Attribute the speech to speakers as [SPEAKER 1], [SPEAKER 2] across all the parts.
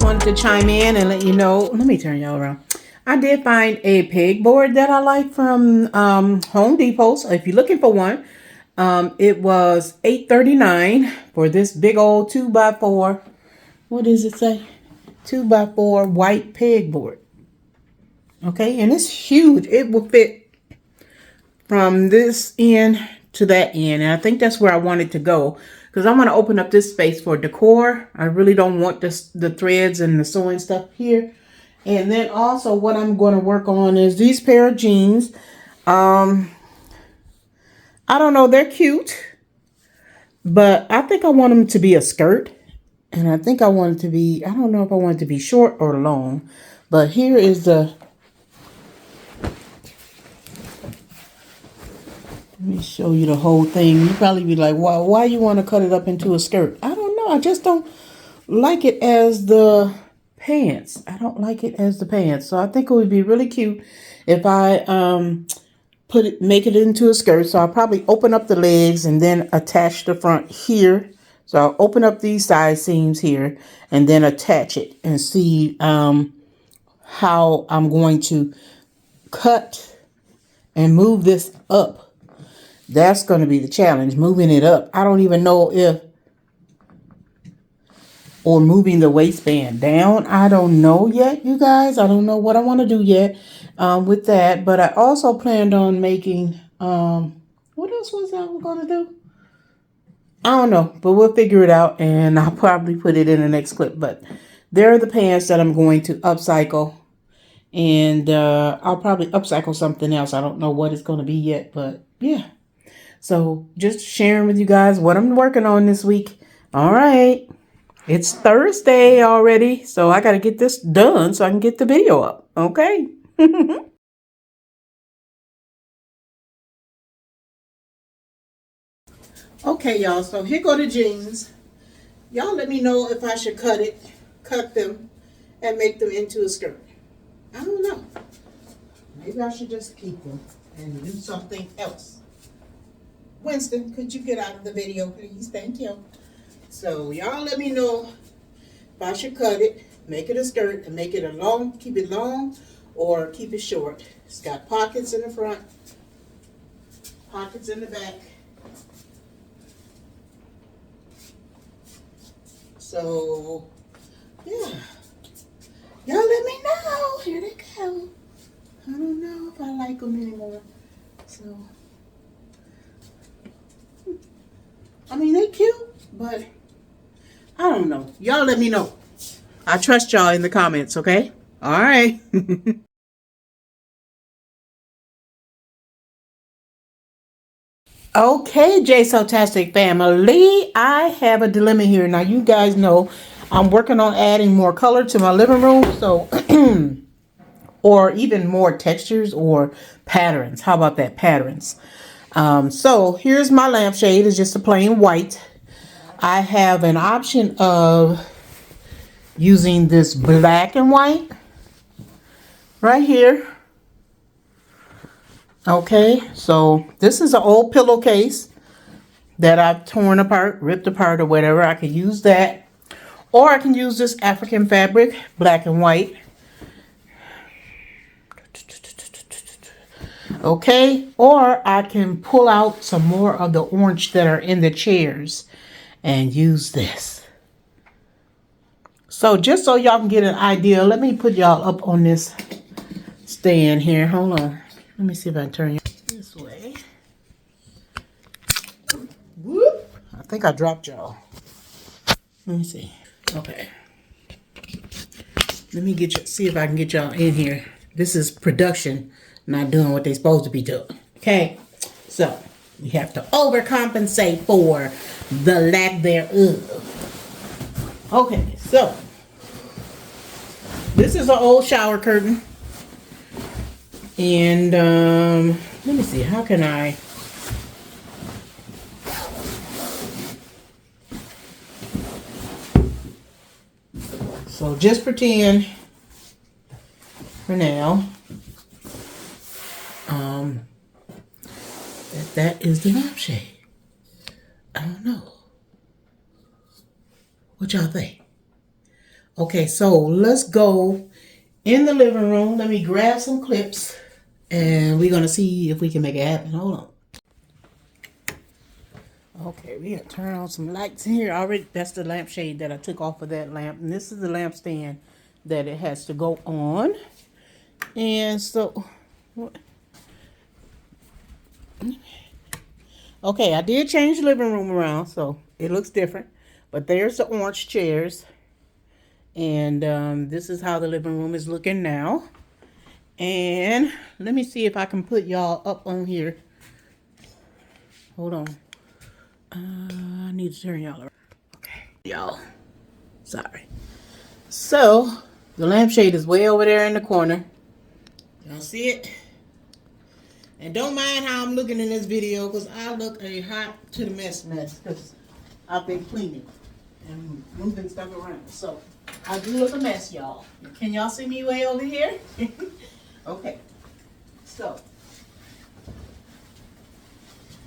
[SPEAKER 1] wanted to chime in and let you know. Let me turn y'all around. I did find a pegboard that I like from Home Depot. So if you're looking for one, it was $8.39 for this big old 2x4. What does it say? 2x4 white pegboard. Okay, and it's huge. It will fit from this end to that end, and I think that's where I want it to go, because I want to open up this space for decor. I really don't want the threads and the sewing stuff here. And then also what I'm going to work on is these pair of jeans. I don't know, they're cute, but I think I want them to be a skirt, and I think I want it to be, I don't know if I want it to be short or long, but here is the, let me show you the whole thing. You probably be like, why you want to cut it up into a skirt? I don't know. I just don't like it as the pants. I don't like it as the pants. So I think it would be really cute if I make it into a skirt. So I'll probably open up the legs and then attach the front here. So I'll open up these side seams here and then attach it and see how I'm going to cut and move this up. That's going to be the challenge, moving it up. I don't even know if, or moving the waistband down. I don't know yet, you guys. I don't know what I want to do yet with that. But I also planned on making, what else was I going to do? I don't know, but we'll figure it out, and I'll probably put it in the next clip. But there are the pants that I'm going to upcycle, and I'll probably upcycle something else. I don't know what it's going to be yet, but yeah. So just sharing with you guys what I'm working on this week. All right. It's Thursday already, so I got to get this done so I can get the video up. Okay. Okay, y'all. So here go the jeans. Y'all let me know if I should cut them, and make them into a skirt. I don't know. Maybe I should just keep them and do something else. Winston, could you get out of the video, please? Thank you. So y'all let me know if I should cut it, make it a skirt, and make it a long, keep it long, or keep it short. It's got pockets in the front, pockets in the back. So yeah, y'all let me know. Here they go. I don't know if I like them anymore. So I mean, they cute, but I don't know. Y'all let me know. I trust y'all in the comments, okay? All right. Okay, J Sew Tastic family. I have a dilemma here. Now, you guys know I'm working on adding more color to my living room. So, or even more textures or patterns. How about that? Patterns. So here's my lampshade. It's just a plain white. I have an option of using this black and white right here. Okay, so this is an old pillowcase that I've torn apart, ripped apart, or whatever. I can use that. Or I can use this African fabric, black and white. Okay, or I can pull out some more of the orange that are in the chairs and use this. So just so y'all can get an idea, let me put y'all up on this stand here. Hold on. Let me see if I can turn you this way. Whoop. I think I dropped y'all. Let me see. Okay. Let me see if I can get y'all in here. This is production not doing what they're supposed to be doing. Okay. So we have to overcompensate for the lack thereof. Okay, so this is an old shower curtain. And let me see, how can I? So just pretend for now that is the lampshade. I don't know. What y'all think? Okay, so let's go in the living room. Let me grab some clips and we're gonna see if we can make it happen. Hold on. Okay, we gotta turn on some lights in here. Already, that's the lampshade that I took off of that lamp. And this is the lampstand that it has to go on. And so, okay, I did change the living room around, so it looks different. But there's the orange chairs. And this is how the living room is looking now. And let me see if I can put y'all up on here. Hold on. I need to turn y'all around. Okay, y'all. Sorry. So, the lampshade is way over there in the corner. Y'all see it? And don't mind how I'm looking in this video, because I look a hot to the mess, because I've been cleaning and moving stuff around. So, I do look a mess, y'all. Can y'all see me way over here? Okay. So,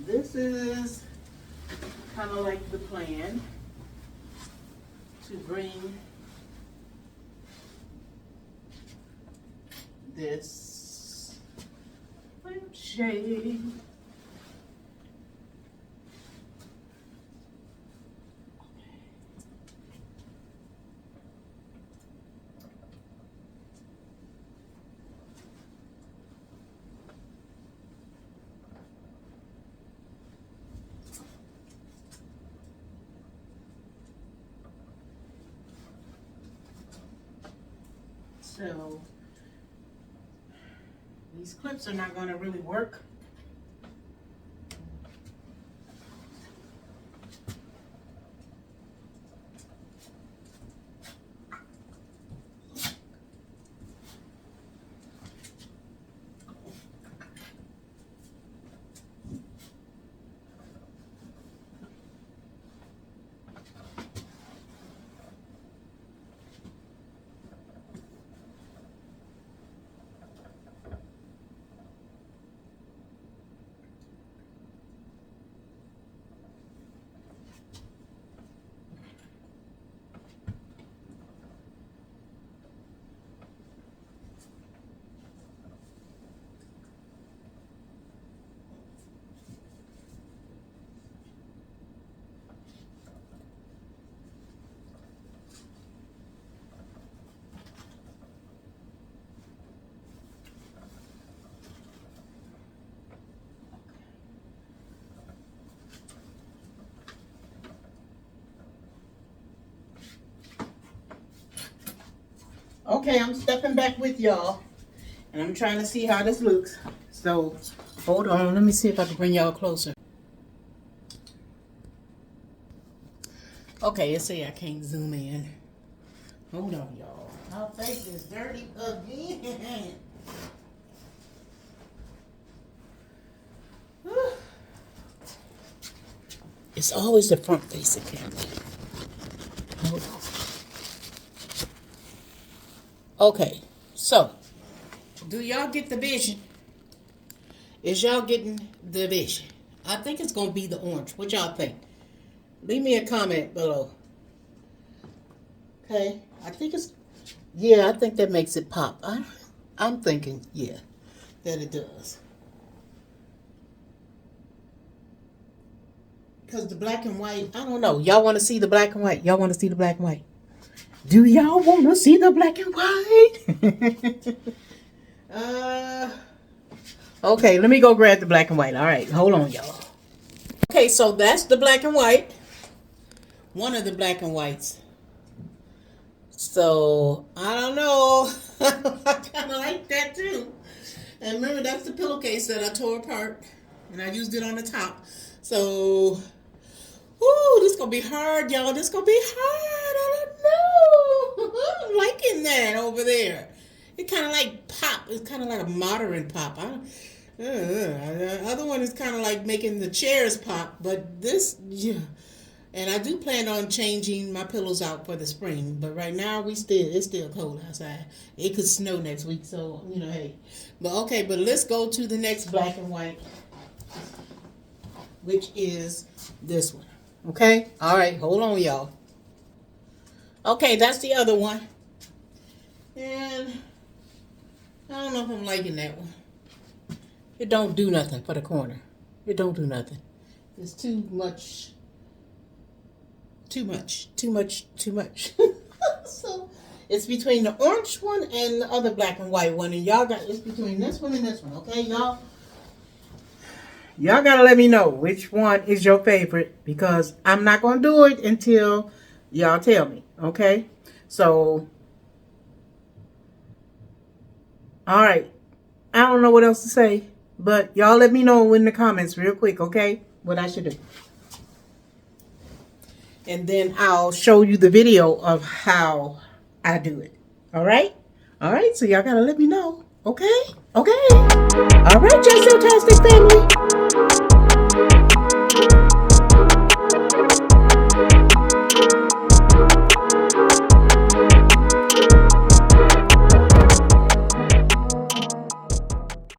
[SPEAKER 1] this is kind of like the plan to bring this lampshade so these clips are not going to really work. Okay, I'm stepping back with y'all, and I'm trying to see how this looks. So, hold on, let me see if I can bring y'all closer. Okay, let's see, I can't zoom in. Hold on, y'all. My face is dirty again. It's always the front facing camera. Hold on. Okay, so, do y'all get the vision? Is y'all getting the vision? I think it's going to be the orange. What y'all think? Leave me a comment below. Okay, I think it's, yeah, I think that makes it pop. I'm thinking, yeah, that it does. Because the black and white, I don't know. Y'all want to see the black and white? Y'all want to see the black and white? Do y'all want to see the black and white? Okay, let me go grab the black and white. All right, hold on, y'all. Okay, so that's the black and white. One of the black and whites. So, I don't know. I kind of like that too. And remember, that's the pillowcase that I tore apart. And I used it on the top. So, ooh, this is going to be hard, y'all. This is going to be hard. I don't know. I'm liking that over there. It kind of like pop. It's kind of like a modern pop. The other one is kind of like making the chairs pop. But this, yeah. And I do plan on changing my pillows out for the spring. But right now, it's still cold outside. It could snow next week. So, hey. But okay, but let's go to the next black and white, which is this one. Okay? All right, hold on, y'all. Okay, that's the other one. And I don't know if I'm liking that one. It don't do nothing for the corner. It don't do nothing. It's too much. Too much. Too much. Too much. So it's between the orange one and the other black and white one. And y'all got, it's between this one and this one. Okay, y'all? Y'all gotta let me know which one is your favorite, because I'm not gonna do it until y'all tell me. Okay? So, all right. I don't know what else to say, but y'all let me know in the comments real quick, okay? What I should do. And then I'll show you the video of how I do it. All right? All right, so y'all gotta let me know. Okay? Okay. All right, J Sew Tastic family.